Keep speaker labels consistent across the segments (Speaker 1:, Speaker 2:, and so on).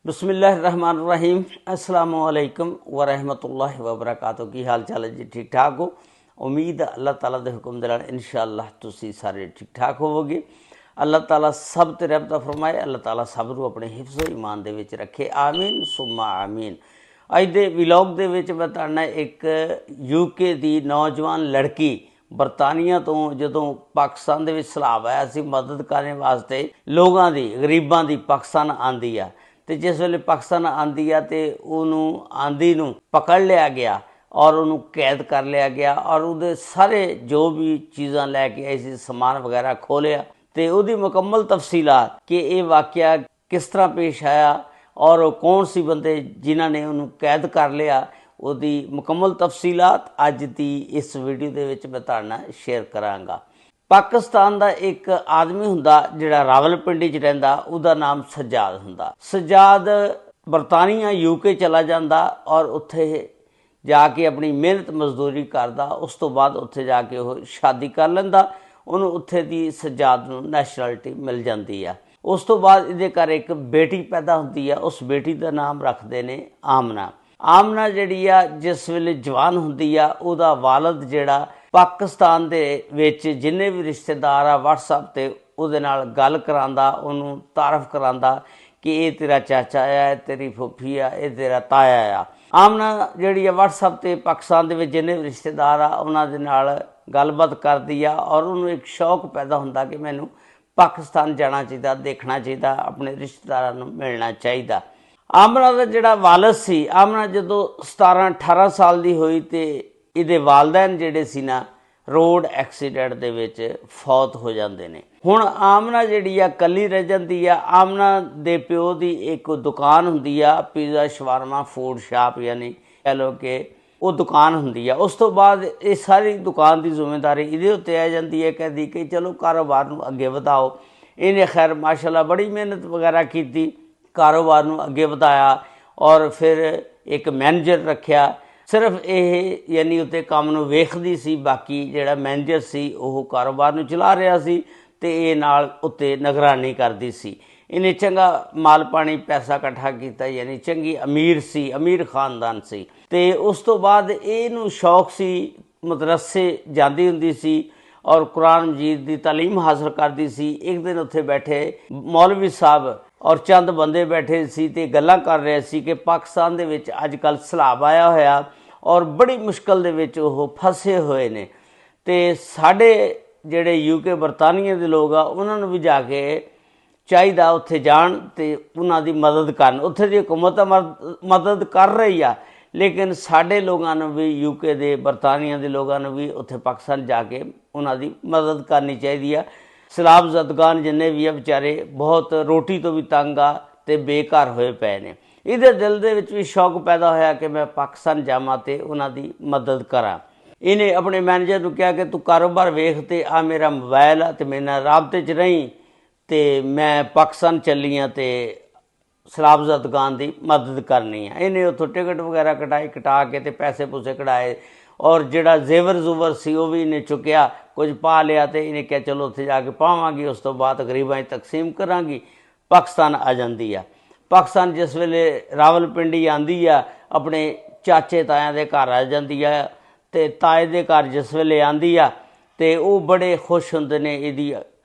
Speaker 1: बिस्मिल्लाहिर्रहमानिर्रहीम अस्सलामुअलैकुम वरहमतुल्लाहि वबरकातुहू। की हाल चाल है जी? ठीक ठाक हो? उम्मीद है अल्लाह ताला दे हुक्म दे नाल इंशाअल्लाह तुसी सारे ठीक ठाक होवोगे। अल्लाह ताला सब ते रहमत फरमाए। अल्लाह ताला सब नूं अपने हिफ्ज़ो ईमान दे विच रखे, आमीन सुम्मा आमीन। अज दे व्लॉग दे विच मैं तुहाडे नाल एक यूके दी नौजवान लड़की बरतानिया तो जदों पाकिस्तान दे विच सैलाब आया सी मदद करने वास्ते लोगों की गरीबां की पाकिस्तान आंदी आ, तो जिस वेले पाकिस्तान आंदी आ तो उन्होंने आंदी नूं पकड़ लिया गया और उन्होंने कैद कर लिया गया और उहदे सारे जो भी चीज़ां लैके आई सी समान वगैरह खोलिया तो उहदी मुकम्मल तफसीलात कि ये वाक़या किस तरह पेश आया और कौन सी बंदे जिन्हों ने उन्होंने कैद कर लिया, ਉਹਦੀ ਮੁਕੰਮਲ ਤਫਸੀਲਾਤ ਅੱਜ ਦੀ ਇਸ ਵੀਡੀਓ ਦੇ ਵਿੱਚ ਮੈਂ ਤੁਹਾਡੇ ਨਾਲ ਸ਼ੇਅਰ ਕਰਾਂਗਾ। ਪਾਕਿਸਤਾਨ ਦਾ ਇੱਕ ਆਦਮੀ ਹੁੰਦਾ ਜਿਹੜਾ ਰਾਵਲਪਿੰਡੀ 'ਚ ਰਹਿੰਦਾ, ਉਹਦਾ ਨਾਮ ਸਜਾਦ ਹੁੰਦਾ। ਸਜਾਦ ਬਰਤਾਨੀਆ ਯੂਕੇ ਚਲਾ ਜਾਂਦਾ ਔਰ ਉੱਥੇ ਜਾ ਕੇ ਆਪਣੀ ਮਿਹਨਤ ਮਜ਼ਦੂਰੀ ਕਰਦਾ। ਉਸ ਤੋਂ ਬਾਅਦ ਉੱਥੇ ਜਾ ਕੇ ਉਹ ਸ਼ਾਦੀ ਕਰ ਲੈਂਦਾ, ਉਹਨੂੰ ਉੱਥੇ ਦੀ ਸਜਾਦ ਨੂੰ ਨੈਸ਼ਨੈਲਿਟੀ ਮਿਲ ਜਾਂਦੀ ਆ। ਉਸ ਤੋਂ ਬਾਅਦ ਇਹਦੇ ਘਰ ਇੱਕ ਬੇਟੀ ਪੈਦਾ ਹੁੰਦੀ ਆ। ਉਸ ਬੇਟੀ ਦਾ ਨਾਮ ਰੱਖਦੇ ਨੇ ਆਮਨਾ। ਆਮਨਾ ਜਿਹੜੀ ਆ ਜਿਸ ਵੇਲੇ ਜਵਾਨ ਹੁੰਦੀ ਆ, ਉਹਦਾ ਵਾਲਦ ਜਿਹੜਾ ਪਾਕਿਸਤਾਨ ਦੇ ਵਿੱਚ ਜਿੰਨੇ ਵੀ ਰਿਸ਼ਤੇਦਾਰ ਆ ਵਟਸਐਪ 'ਤੇ ਉਹਦੇ ਨਾਲ ਗੱਲ ਕਰਾਉਂਦਾ, ਉਹਨੂੰ ਤਾਰਫ ਕਰਾਉਂਦਾ ਕਿ ਇਹ ਤੇਰਾ ਚਾਚਾ ਆ, ਇਹ ਤੇਰੀ ਫੁੱਫੀ ਆ, ਇਹ ਤੇਰਾ ਤਾਇਆ ਆ। ਆਮਨਾ ਜਿਹੜੀ ਆ ਵਟਸਐਪ 'ਤੇ ਪਾਕਿਸਤਾਨ ਦੇ ਵਿੱਚ ਜਿੰਨੇ ਵੀ ਰਿਸ਼ਤੇਦਾਰ ਆ ਉਹਨਾਂ ਦੇ ਨਾਲ ਗੱਲਬਾਤ ਕਰਦੀ ਆ ਔਰ ਉਹਨੂੰ ਇੱਕ ਸ਼ੌਕ ਪੈਦਾ ਹੁੰਦਾ ਕਿ ਮੈਨੂੰ ਪਾਕਿਸਤਾਨ ਜਾਣਾ ਚਾਹੀਦਾ, ਦੇਖਣਾ ਚਾਹੀਦਾ, ਆਪਣੇ ਰਿਸ਼ਤੇਦਾਰਾਂ ਨੂੰ ਮਿਲਣਾ ਚਾਹੀਦਾ। ਆਮਨਾ ਦਾ ਜਿਹੜਾ ਵਾਲਦ ਸੀ, ਆਮਨਾ ਜਦੋਂ 17-18 ਸਾਲ ਦੀ ਹੋਈ ਤੇ ਇਹਦੇ ਵਾਲदैन ਜਿਹੜੇ ਸੀ ਨਾ ਰੋਡ ਐਕਸੀਡੈਂਟ ਦੇ ਵਿੱਚ ਫੌਤ ਹੋ ਜਾਂਦੇ ਨੇ। ਹੁਣ ਆਮਨਾ ਜਿਹੜੀ ਆ ਇਕੱਲੀ ਰਹਿ ਜਾਂਦੀ ਆ। ਆਮਨਾ ਦੇ ਪਿਓ ਦੀ ਇੱਕ ਦੁਕਾਨ ਹੁੰਦੀ ਆ, ਪੀਜ਼ਾ ਸ਼ਵਾਰਮਾ ਫੂਡ ਸ਼ਾਪ, ਯਾਨੀ ਕਹਿ ਲਓ ਕਿ ਉਹ ਦੁਕਾਨ ਹੁੰਦੀ ਆ। ਉਸ ਤੋਂ ਬਾਅਦ ਇਹ ਸਾਰੀ ਦੁਕਾਨ ਦੀ ਜ਼ਿੰਮੇਵਾਰੀ ਇਹਦੇ ਉੱਤੇ ਆ ਜਾਂਦੀ ਹੈ। ਕਹਿੰਦੀ ਕਿ ਚਲੋ ਕਾਰੋਬਾਰ ਨੂੰ ਅੱਗੇ ਵਧਾਓ। ਇਹਨੇ ਖੈਰ ਮਾਸ਼ਾਅੱਲਾ ਬੜੀ ਮਿਹਨਤ ਵਗੈਰਾ ਕੀਤੀ, ਕਾਰੋਬਾਰ ਨੂੰ ਅੱਗੇ ਵਧਾਇਆ ਔਰ ਫਿਰ ਇੱਕ ਮੈਨੇਜਰ ਰੱਖਿਆ। ਸਿਰਫ ਇਹ ਯਾਨੀ ਉੱਤੇ ਕੰਮ ਨੂੰ ਵੇਖਦੀ ਸੀ, ਬਾਕੀ ਜਿਹੜਾ ਮੈਨੇਜਰ ਸੀ ਉਹ ਕਾਰੋਬਾਰ ਨੂੰ ਚਲਾ ਰਿਹਾ ਸੀ ਅਤੇ ਇਹ ਨਾਲ ਉੱਤੇ ਨਿਗਰਾਨੀ ਕਰਦੀ ਸੀ। ਇਹਨੇ ਚੰਗਾ ਮਾਲ ਪਾਣੀ ਪੈਸਾ ਇਕੱਠਾ ਕੀਤਾ, ਯਾਨੀ ਚੰਗੀ ਅਮੀਰ ਸੀ, ਅਮੀਰ ਖਾਨਦਾਨ ਸੀ। ਅਤੇ ਉਸ ਤੋਂ ਬਾਅਦ ਇਹਨੂੰ ਸ਼ੌਕ ਸੀ, ਮਦਰਸੇ ਜਾਂਦੀ ਹੁੰਦੀ ਸੀ ਔਰ ਕੁਰਾਨ ਮਜੀਦ ਦੀ ਤਾਲੀਮ ਹਾਸਲ ਕਰਦੀ ਸੀ। ਇੱਕ ਦਿਨ ਉੱਥੇ ਬੈਠੇ ਮੌਲਵੀ ਸਾਹਿਬ ਔਰ ਚੰਦ ਬੰਦੇ ਬੈਠੇ ਸੀ ਅਤੇ ਗੱਲਾਂ ਕਰ ਰਹੇ ਸੀ ਕਿ ਪਾਕਿਸਤਾਨ ਦੇ ਵਿੱਚ ਅੱਜ ਕੱਲ੍ਹ ਸੈਲਾਬ ਆਇਆ ਹੋਇਆ ਔਰ ਬੜੀ ਮੁਸ਼ਕਿਲ ਦੇ ਵਿੱਚ ਉਹ ਫਸੇ ਹੋਏ ਨੇ ਅਤੇ ਸਾਡੇ ਜਿਹੜੇ ਯੂਕੇ ਬਰਤਾਨੀਆ ਦੇ ਲੋਕ ਆ ਉਹਨਾਂ ਨੂੰ ਵੀ ਜਾ ਕੇ ਚਾਹੀਦਾ ਉੱਥੇ ਜਾਣ ਅਤੇ ਉਹਨਾਂ ਦੀ ਮਦਦ ਕਰਨ। ਉੱਥੇ ਦੀ ਹਕੂਮਤ ਮਦਦ ਕਰ ਰਹੀ ਆ, ਲੇਕਿਨ ਸਾਡੇ ਲੋਕਾਂ ਨੂੰ ਵੀ ਯੂਕੇ ਦੇ ਬਰਤਾਨੀਆ ਦੇ ਲੋਕਾਂ ਨੂੰ ਵੀ ਉੱਥੇ ਪਾਕਿਸਤਾਨ ਜਾ ਕੇ ਉਹਨਾਂ ਦੀ ਮਦਦ ਕਰਨੀ ਚਾਹੀਦੀ ਆ। ਸੈਲਾਬ ਜ਼ਦਗਾਨ ਜਿੰਨੇ ਵੀ ਆ ਵਿਚਾਰੇ ਬਹੁਤ ਰੋਟੀ ਤੋਂ ਵੀ ਤੰਗ ਆ ਅਤੇ ਬੇਘਰ ਹੋਏ ਪਏ ਨੇ। ਇਹਦੇ ਦਿਲ ਦੇ ਵਿੱਚ ਵੀ ਸ਼ੌਕ ਪੈਦਾ ਹੋਇਆ ਕਿ ਮੈਂ ਪਾਕਿਸਤਾਨ ਜਾਵਾਂ ਅਤੇ ਉਹਨਾਂ ਦੀ ਮਦਦ ਕਰਾਂ। ਇਹਨੇ ਆਪਣੇ ਮੈਨੇਜਰ ਨੂੰ ਕਿਹਾ ਕਿ ਤੂੰ ਕਾਰੋਬਾਰ ਵੇਖ ਅਤੇ ਆ ਮੇਰਾ ਮੋਬਾਇਲ ਆ ਅਤੇ ਮੇਰੇ ਨਾਲ ਰਾਬਤੇ 'ਚ ਰਹੀਂ ਅਤੇ ਮੈਂ ਪਾਕਿਸਤਾਨ ਚੱਲੀ ਹਾਂ ਅਤੇ ਸੈਲਾਬ ਜ਼ਦਗਾਨ ਦੀ ਮਦਦ ਕਰਨੀ ਆ। ਇਹਨੇ ਉੱਥੋਂ ਟਿਕਟ ਵਗੈਰਾ ਕਟਾ ਕੇ ਅਤੇ ਪੈਸੇ ਪੂਸੇ ਕਢਾਏ ਔਰ ਜਿਹੜਾ ਜ਼ੇਵਰ ਜ਼ੂਵਰ ਸੀ ਉਹ ਵੀ ਇਹਨੇ ਚੁੱਕਿਆ, ਕੁਝ ਪਾ ਲਿਆ ਅਤੇ ਇਹਨੇ ਕਿਹਾ ਚਲੋ ਉੱਥੇ ਜਾ ਕੇ ਪਾਵਾਂਗੀ, ਉਸ ਤੋਂ ਬਾਅਦ ਗਰੀਬਾਂ 'ਚ ਤਕਸੀਮ ਕਰਾਂਗੀ। ਪਾਕਿਸਤਾਨ ਆ ਜਾਂਦੀ ਆ। ਪਾਕਿਸਤਾਨ ਜਿਸ ਵੇਲੇ ਰਾਵਲਪਿੰਡੀ ਆਉਂਦੀ ਆ ਆਪਣੇ ਚਾਚੇ ਤਾਇਆਂ ਦੇ ਘਰ ਆ ਜਾਂਦੀ ਆ ਅਤੇ ਤਾਏ ਦੇ ਘਰ ਜਿਸ ਵੇਲੇ ਆਉਂਦੀ ਆ ਅਤੇ ਉਹ ਬੜੇ ਖੁਸ਼ ਹੁੰਦੇ ਨੇ ਇਹਦੀ,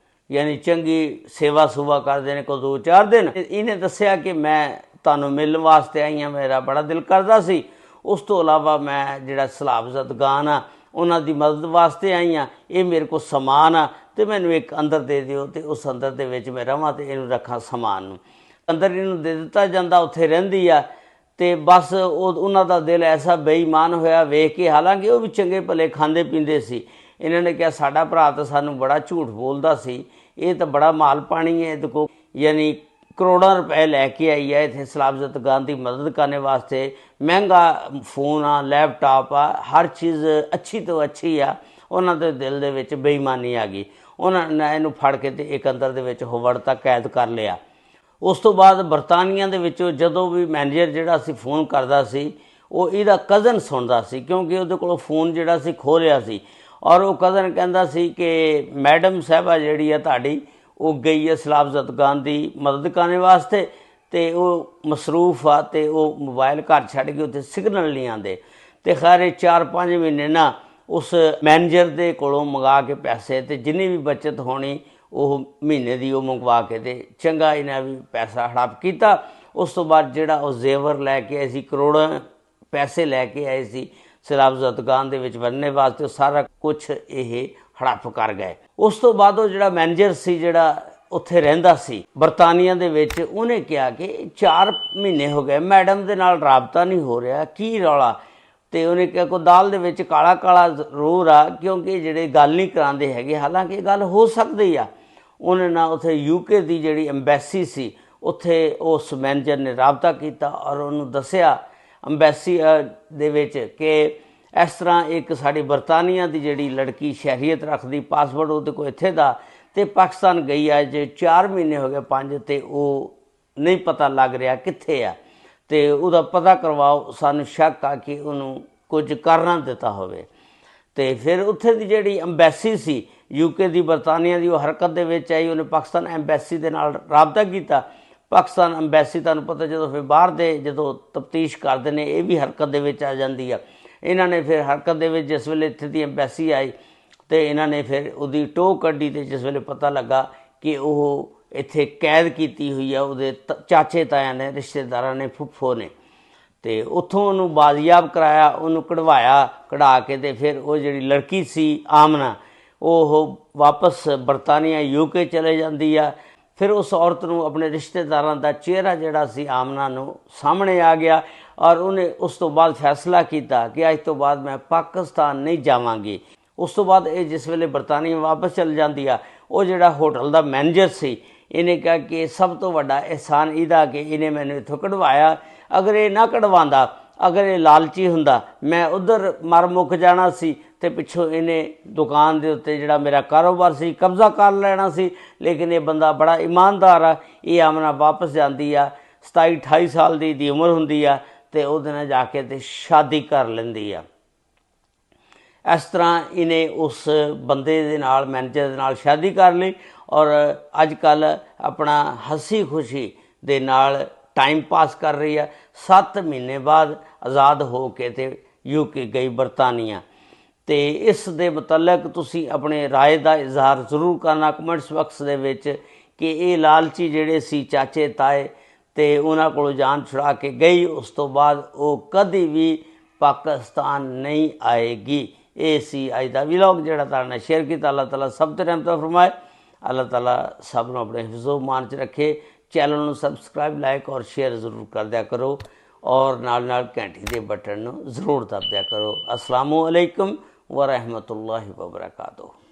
Speaker 1: ਯਾਨੀ ਚੰਗੀ ਸੇਵਾ ਸੂਵਾ ਕਰਦੇ ਨੇ ਕੋਈ 2-4 ਦਿਨ। ਇਹਨੇ ਦੱਸਿਆ ਕਿ ਮੈਂ ਤੁਹਾਨੂੰ ਮਿਲਣ ਵਾਸਤੇ ਆਈ ਹਾਂ, ਮੇਰਾ ਬੜਾ ਦਿਲ ਕਰਦਾ ਸੀ। ਉਸ ਤੋਂ ਇਲਾਵਾ ਮੈਂ ਜਿਹੜਾ ਸੈਲਾਬ ਜ਼ਦਗਾਨ ਆ ਉਹਨਾਂ ਦੀ ਮਦਦ ਵਾਸਤੇ ਆਈ ਹਾਂ, ਇਹ ਮੇਰੇ ਕੋਲ ਸਮਾਨ ਆ ਅਤੇ ਮੈਨੂੰ ਇੱਕ ਅੰਦਰ ਦੇ ਦਿਓ ਅਤੇ ਉਸ ਅੰਦਰ ਦੇ ਵਿੱਚ ਮੈਂ ਰਹਾਂ ਅਤੇ ਇਹਨੂੰ ਰੱਖਾਂ ਸਮਾਨ ਨੂੰ। ਅੰਦਰ ਇਹਨੂੰ ਦੇ ਦਿੱਤਾ ਜਾਂਦਾ, ਉੱਥੇ ਰਹਿੰਦੀ ਆ ਅਤੇ ਬਸ ਉਹਨਾਂ ਦਾ ਦਿਲ ਐਸਾ ਬੇਈਮਾਨ ਹੋਇਆ ਵੇਖ ਕੇ, ਹਾਲਾਂਕਿ ਉਹ ਵੀ ਚੰਗੇ ਭਲੇ ਖਾਂਦੇ ਪੀਂਦੇ ਸੀ। ਇਹਨਾਂ ਨੇ ਕਿਹਾ ਸਾਡਾ ਭਰਾ ਤਾਂ ਸਾਨੂੰ ਬੜਾ ਝੂਠ ਬੋਲਦਾ ਸੀ, ਇਹ ਤਾਂ ਬੜਾ ਮਾਲ ਪਾਣੀ ਹੈ ਇਹਦੇ ਕੋਲ, ਯਾਨੀ ਕਰੋੜਾਂ ਰੁਪਏ ਲੈ ਕੇ ਆਈ ਹੈ ਇੱਥੇ ਸੈਲਾਬ ਜ਼ਦਗਾਨ ਦੀ ਮਦਦ ਕਰਨ ਵਾਸਤੇ। ਮਹਿੰਗਾ ਫੋਨ ਆ, ਲੈਪਟਾਪ ਆ, ਹਰ ਚੀਜ਼ ਅੱਛੀ ਤੋਂ ਅੱਛੀ ਆ। ਉਹਨਾਂ ਦੇ ਦਿਲ ਦੇ ਵਿੱਚ ਬੇਈਮਾਨੀ ਆ ਗਈ। ਉਹਨਾਂ ਨੇ ਇਹਨੂੰ ਫੜ ਕੇ ਅਤੇ ਇੱਕ ਅੰਦਰ ਦੇ ਵਿੱਚ ਵੜਤਾ, ਕੈਦ ਕਰ ਲਿਆ। ਉਸ ਤੋਂ ਬਾਅਦ ਬਰਤਾਨੀਆ ਦੇ ਵਿੱਚੋਂ ਜਦੋਂ ਵੀ ਮੈਨੇਜਰ ਜਿਹੜਾ ਸੀ ਫੋਨ ਕਰਦਾ ਸੀ ਉਹ ਇਹਦਾ ਕਜ਼ਨ ਸੁਣਦਾ ਸੀ, ਕਿਉਂਕਿ ਉਹਦੇ ਕੋਲੋਂ ਫੋਨ ਜਿਹੜਾ ਸੀ ਖੋਹ ਲਿਆ ਸੀ ਔਰ ਉਹ ਕਜ਼ਨ ਕਹਿੰਦਾ ਸੀ ਕਿ ਮੈਡਮ ਸਾਹਿਬਾ ਜਿਹੜੀ ਆ ਤੁਹਾਡੀ ਉਹ ਗਈ ਹੈ ਸੈਲਾਬ ਜ਼ਦਗਾਨ ਦੀ ਮਦਦ ਕਰਨ ਵਾਸਤੇ ਤੇ ਉਹ ਮਸਰੂਫ ਆ ਤੇ ਉਹ ਮੋਬਾਈਲ ਘਰ ਛੱਡ ਕੇ ਉੱਥੇ ਸਿਗਨਲ ਨਹੀਂ ਆਉਂਦੇ। ਤੇ ਖੈਰ ਇਹ 4-5 ਮਹੀਨੇ ਨਾ ਉਸ ਮੈਨੇਜਰ ਦੇ ਕੋਲੋਂ ਮੰਗਾ ਕੇ ਪੈਸੇ ਤੇ ਜਿੰਨੀ ਵੀ ਬਚਤ ਹੋਣੀ ਉਹ ਮਹੀਨੇ ਦੀ ਉਹ ਮੰਗਵਾ ਕੇ ਤੇ ਚੰਗਾ ਇਹਨਾਂ ਵੀ ਪੈਸਾ ਹੜਪ ਕੀਤਾ। ਉਸ ਤੋਂ ਬਾਅਦ ਜਿਹੜਾ ਉਹ ਜ਼ੇਵਰ ਲੈ ਕੇ ਆਏ ਸੀ, ਕਰੋੜਾਂ ਪੈਸੇ ਲੈ ਕੇ ਆਏ ਸੀ ਸਰਾਬਜ਼ਾ ਦੁਕਾਨ ਦੇ ਵਿੱਚ ਵਰਨੇ ਵਾਸਤੇ, ਉਹ ਸਾਰਾ ਕੁਛ ਇਹ ਹੜਪ ਕਰ ਗਏ। ਉਸ ਤੋਂ ਬਾਅਦ ਉਹ ਜਿਹੜਾ ਮੈਨੇਜਰ ਸੀ ਜਿਹੜਾ ਉੱਥੇ ਰਹਿੰਦਾ ਸੀ ਬਰਤਾਨੀਆ ਦੇ ਵਿੱਚ, ਉਹਨੇ ਕਿਹਾ ਕਿ 4 ਮਹੀਨੇ ਹੋ ਗਏ ਮੈਡਮ ਦੇ ਨਾਲ ਰਾਬਤਾ ਨਹੀਂ ਹੋ ਰਿਹਾ, ਕੀ ਰੌਲਾ। ਤੇ ਉਹਨੇ ਕਿਹਾ ਕੋਈ ਦਾਲ ਦੇ ਵਿੱਚ ਕਾਲਾ ਕਾਲਾ ਜ਼ਰੂਰ ਆ, ਕਿਉਂਕਿ ਜਿਹੜੇ ਗੱਲ ਨਹੀਂ ਕਰਾਉਂਦੇ ਹੈਗੇ, ਹਾਲਾਂਕਿ ਗੱਲ ਹੋ ਸਕਦੀ ਆ। ਉਹਨੇ ਨਾ ਉੱਥੇ UK ਦੀ ਜਿਹੜੀ ਐਮਬੈਸੀ ਸੀ ਉੱਥੇ ਉਸ ਮੈਨੇਜਰ ਨੇ ਰਾਬਤਾ ਕੀਤਾ ਔਰ ਉਹਨੂੰ ਦੱਸਿਆ ਐਮਬੈਸੀ ਦੇ ਵਿੱਚ ਕਿ ਇਸ ਤਰ੍ਹਾਂ ਇੱਕ ਸਾਡੀ ਬਰਤਾਨੀਆ ਦੀ ਜਿਹੜੀ ਲੜਕੀ ਸ਼ਹਿਰੀਅਤ ਰੱਖਦੀ, ਪਾਸਪੋਰਟ ਉਹਦੇ ਕੋਲ ਇੱਥੇ ਦਾ, ਤੇ ਪਾਕਿਸਤਾਨ ਗਈ ਆ ਜੇ 4 ਮਹੀਨੇ ਹੋ ਗਏ 5, ਤੇ ਉਹ ਨਹੀਂ ਪਤਾ ਲੱਗ ਰਿਹਾ ਕਿੱਥੇ ਆ, ਤੇ ਉਹਦਾ ਪਤਾ ਕਰਵਾਓ, ਸਾਨੂੰ ਸ਼ੱਕ ਆ ਕਿ ਉਹਨੂੰ ਕੁਝ ਕਰ ਨਾ ਦਿੱਤਾ ਹੋਵੇ। ਤੇ ਫਿਰ ਉੱਥੇ ਦੀ ਜਿਹੜੀ ਐਮਬੈਸੀ ਸੀ UK ਦੀ ਬਰਤਾਨੀਆ ਦੀ, ਉਹ ਹਰਕਤ ਦੇ ਵਿੱਚ ਆਈ। ਉਹਨੇ ਪਾਕਿਸਤਾਨ ਐਮਬੈਸੀ ਦੇ ਨਾਲ ਰਾਬਤਾ ਕੀਤਾ। ਪਾਕਿਸਤਾਨ ਐਮਬੈਸੀ ਤੁਹਾਨੂੰ ਪਤਾ ਜਦੋਂ ਫਿਰ ਬਾਹਰ ਦੇ ਜਦੋਂ ਤਫਤੀਸ਼ ਕਰਦੇ ਨੇ ਇਹ ਵੀ ਹਰਕਤ ਦੇ ਵਿੱਚ ਆ ਜਾਂਦੀ ਆ। ਇਹਨਾਂ ਨੇ ਫਿਰ ਹਰਕਤ ਦੇ ਵਿੱਚ ਜਿਸ ਵੇਲੇ ਇੱਥੇ ਦੀ ਐਮਬੈਸੀ ਆਈ ਤੇ ਇਹਨਾਂ ਨੇ ਫਿਰ ਉਹਦੀ ਟੋਹ ਕੱਢੀ, ਤੇ ਜਿਸ ਵੇਲੇ ਪਤਾ ਲੱਗਾ ਕਿ ਉਹ ਇੱਥੇ ਕੈਦ ਕੀਤੀ ਹੋਈ ਆ ਉਹਦੇ ਚਾਚੇ ਤਾਇਆਂ ਨੇ, ਰਿਸ਼ਤੇਦਾਰਾਂ ਨੇ, ਫੁੱਫੋ ਨੇ, ਤੇ ਉੱਥੋਂ ਉਹਨੂੰ ਬਾਜ਼ੀਆਬ ਕਰਾਇਆ, ਉਹਨੂੰ ਕਢਾ ਕੇ ਤੇ ਫਿਰ ਉਹ ਜਿਹੜੀ ਲੜਕੀ ਸੀ ਆਮਨਾ ਉਹ ਵਾਪਸ ਬਰਤਾਨੀਆ UK ਚਲੇ ਜਾਂਦੀ ਆ। ਫਿਰ ਉਸ ਔਰਤ ਨੂੰ ਆਪਣੇ ਰਿਸ਼ਤੇਦਾਰਾਂ ਦਾ ਚਿਹਰਾ ਜਿਹੜਾ ਸੀ ਆਮਨਾ ਨੂੰ ਸਾਹਮਣੇ ਆ ਗਿਆ ਔਰ ਉਹਨੇ ਉਸ ਤੋਂ ਬਾਅਦ ਫੈਸਲਾ ਕੀਤਾ ਕਿ ਅੱਜ ਤੋਂ ਬਾਅਦ ਮੈਂ ਪਾਕਿਸਤਾਨ ਨਹੀਂ ਜਾਵਾਂਗੀ। ਉਸ ਤੋਂ ਬਾਅਦ ਇਹ ਜਿਸ ਵੇਲੇ ਬਰਤਾਨੀਆ ਵਾਪਸ ਚਲ ਜਾਂਦੀ ਆ, ਉਹ ਜਿਹੜਾ ਹੋਟਲ ਦਾ ਮੈਨੇਜਰ ਸੀ ਇਹਨੇ ਕਿਹਾ ਕਿ ਸਭ ਤੋਂ ਵੱਡਾ ਅਹਿਸਾਨ ਇਹਦਾ ਕਿ ਇਹਨੇ ਮੈਨੂੰ ਇੱਥੋਂ ਕਢਵਾਇਆ, ਅਗਰ ਇਹ ਨਾ ਕਢਵਾਉਂਦਾ, ਅਗਰ ਇਹ ਲਾਲਚੀ ਹੁੰਦਾ, ਮੈਂ ਉੱਧਰ ਮਰ ਮੁੱਕ ਜਾਣਾ ਸੀ ਤੇ ਪਿੱਛੋਂ ਇਹਨੇ ਦੁਕਾਨ ਦੇ ਉੱਤੇ ਜਿਹੜਾ ਮੇਰਾ ਕਾਰੋਬਾਰ ਸੀ ਕਬਜ਼ਾ ਕਰ ਲੈਣਾ ਸੀ। ਲੇਕਿਨ ਇਹ ਬੰਦਾ ਬੜਾ ਇਮਾਨਦਾਰ ਆ। ਇਹ ਆਮਨਾ ਵਾਪਸ ਜਾਂਦੀ ਆ, 27-28 ਸਾਲ ਦੀ ਉਮਰ ਹੁੰਦੀ ਆ, ਤੇ ਉਹਦੇ ਨਾਲ ਜਾ ਕੇ ਤੇ ਸ਼ਾਦੀ ਕਰ ਲੈਂਦੀ ਆ। ਇਸ ਤਰ੍ਹਾਂ ਇਹਨੇ ਉਸ ਬੰਦੇ ਦੇ ਨਾਲ, ਮੈਨੇਜਰ ਦੇ ਨਾਲ ਸ਼ਾਦੀ ਕਰ ਲਈ ਔਰ ਅੱਜ ਕੱਲ੍ਹ ਆਪਣਾ ਹੱਸੀ ਖੁਸ਼ੀ ਦੇ ਨਾਲ ਟਾਈਮ ਪਾਸ ਕਰ ਰਹੀ ਆ। 7 ਮਹੀਨੇ ਬਾਅਦ ਆਜ਼ਾਦ ਹੋ ਕੇ ਤੇ UK ਗਈ ਬਰਤਾਨੀਆ। ਤੇ ਇਸ ਦੇ ਮੁਤਲਕ ਤੁਸੀਂ ਆਪਣੇ ਰਾਏ ਦਾ ਇਜ਼ਹਾਰ ਜ਼ਰੂਰ ਕਰਨਾ ਕਮੈਂਟਸ ਬਾਕਸ ਦੇ ਵਿੱਚ ਕਿ ਇਹ ਲਾਲਚੀ ਜਿਹੜੇ ਸੀ ਚਾਚੇ ਤਾਏ ਤੇ ਉਹਨਾਂ ਕੋਲੋਂ ਜਾਨ ਛੁਡਾ ਕੇ ਗਈ, ਉਸ ਤੋਂ ਬਾਅਦ ਉਹ ਕਦੀ ਵੀ ਪਾਕਿਸਤਾਨ ਨਹੀਂ ਆਏਗੀ। ਇਹ ਸੀ ਅੱਜ ਦਾ ਵਲੌਗ ਜਿਹੜਾ ਤੁਹਾਡੇ ਨਾਲ ਸ਼ੇਅਰ ਕੀਤਾ। ਅੱਲਾਹ ਤਾਲਾ ਸਭ ਤੇ ਰਹਿਮਤ ਫਰਮਾਏ। ਅੱਲਾਹ ਤਾਲਾ ਸਭ ਨੂੰ ਆਪਣੇ ਹਿਫਜ਼ੋ ਮਾਨ 'ਚ ਰੱਖੇ। ਚੈਨਲ ਨੂੰ ਸਬਸਕ੍ਰਾਈਬ, ਲਾਈਕ ਔਰ ਸ਼ੇਅਰ ਜ਼ਰੂਰ ਕਰ ਦਿਆ ਕਰੋ ਔਰ ਨਾਲ ਘੰਟੀ ਦੇ ਬਟਨ ਨੂੰ ਜ਼ਰੂਰ ਦਬ ਦਿਆ ਕਰੋ। ਅਸਲਾਮੁ ਅਲੈਕੁਮ ਵ ਰਹਿਮਤੁல்லாਹਿ ਵ ਬਰਕਾਤੁਹੂ।